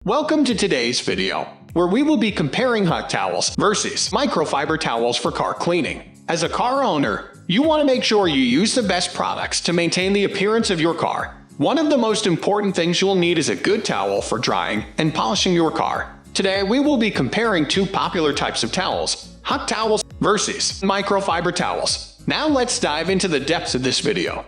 Welcome to today's video, where we will be comparing Huck towels versus microfiber towels for car cleaning. As a car owner, you want to make sure you use the best products to maintain the appearance of your car. One of the most important things you'll need is a good towel for drying and polishing your car. Today, we will be comparing two popular types of towels, Huck towels versus microfiber towels. Now let's dive into the depths of this video.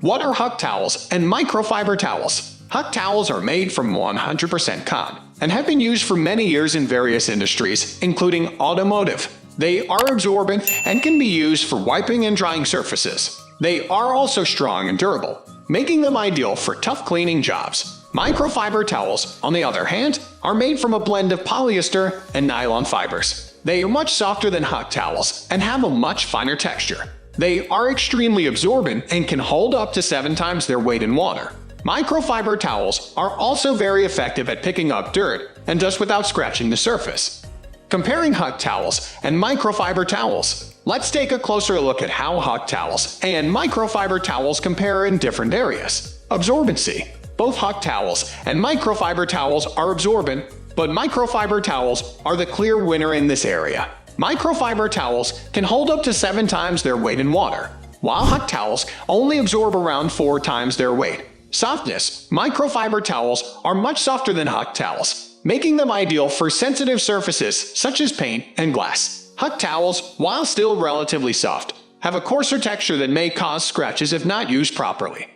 What are Huck towels and microfiber towels? Huck towels are made from 100% cotton and have been used for many years in various industries, including automotive. They are absorbent and can be used for wiping and drying surfaces. They are also strong and durable, making them ideal for tough cleaning jobs. Microfiber towels, on the other hand, are made from a blend of polyester and nylon fibers. They are much softer than Huck towels and have a much finer texture. They are extremely absorbent and can hold up to 7 times their weight in water. Microfiber towels are also very effective at picking up dirt and dust without scratching the surface. Comparing Huck towels and microfiber towels, let's take a closer look at how Huck towels and microfiber towels compare in different areas. Absorbency. Both Huck towels and microfiber towels are absorbent, but microfiber towels are the clear winner in this area. Microfiber towels can hold up to 7 times their weight in water, while Huck towels only absorb around 4 times their weight. Softness. Microfiber towels are much softer than Huck towels, making them ideal for sensitive surfaces such as paint and glass. Huck towels, while still relatively soft, have a coarser texture that may cause scratches if not used properly.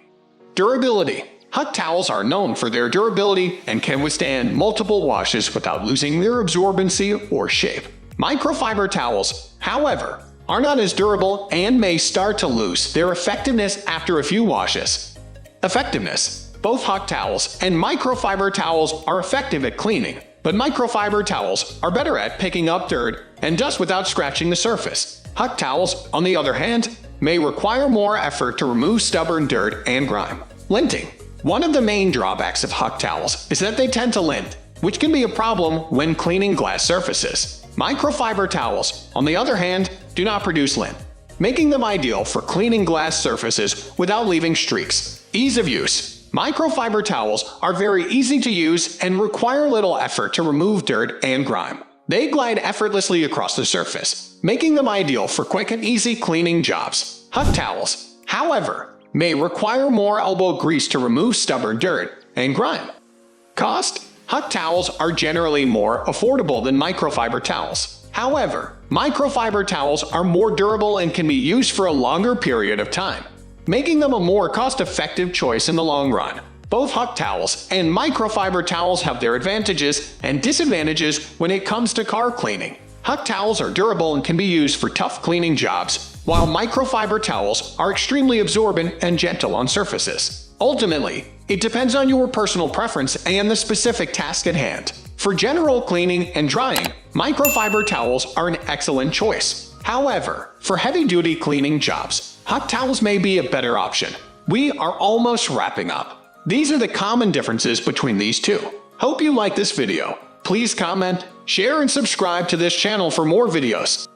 Durability. Huck towels are known for their durability and can withstand multiple washes without losing their absorbency or shape. Microfiber towels, however, are not as durable and may start to lose their effectiveness after a few washes. Effectiveness. Both Huck towels and microfiber towels are effective at cleaning, but microfiber towels are better at picking up dirt and dust without scratching the surface. Huck towels, on the other hand, may require more effort to remove stubborn dirt and grime. Linting. One of the main drawbacks of Huck towels is that they tend to lint, which can be a problem when cleaning glass surfaces. Microfiber towels, on the other hand, do not produce lint, making them ideal for cleaning glass surfaces without leaving streaks. Ease of use. Microfiber towels are very easy to use and require little effort to remove dirt and grime. They glide effortlessly across the surface, making them ideal for quick and easy cleaning jobs. Huck towels, however, may require more elbow grease to remove stubborn dirt and grime. Cost. Huck towels are generally more affordable than microfiber towels. However, microfiber towels are more durable and can be used for a longer period of time, making them a more cost-effective choice in the long run. Both Huck towels and microfiber towels have their advantages and disadvantages when it comes to car cleaning. Huck towels are durable and can be used for tough cleaning jobs, while microfiber towels are extremely absorbent and gentle on surfaces. Ultimately, it depends on your personal preference and the specific task at hand. For general cleaning and drying, microfiber towels are an excellent choice. However, for heavy-duty cleaning jobs, Huck towels may be a better option. We are almost wrapping up. These are the common differences between these two. Hope you like this video. Please comment, share, and subscribe to this channel for more videos.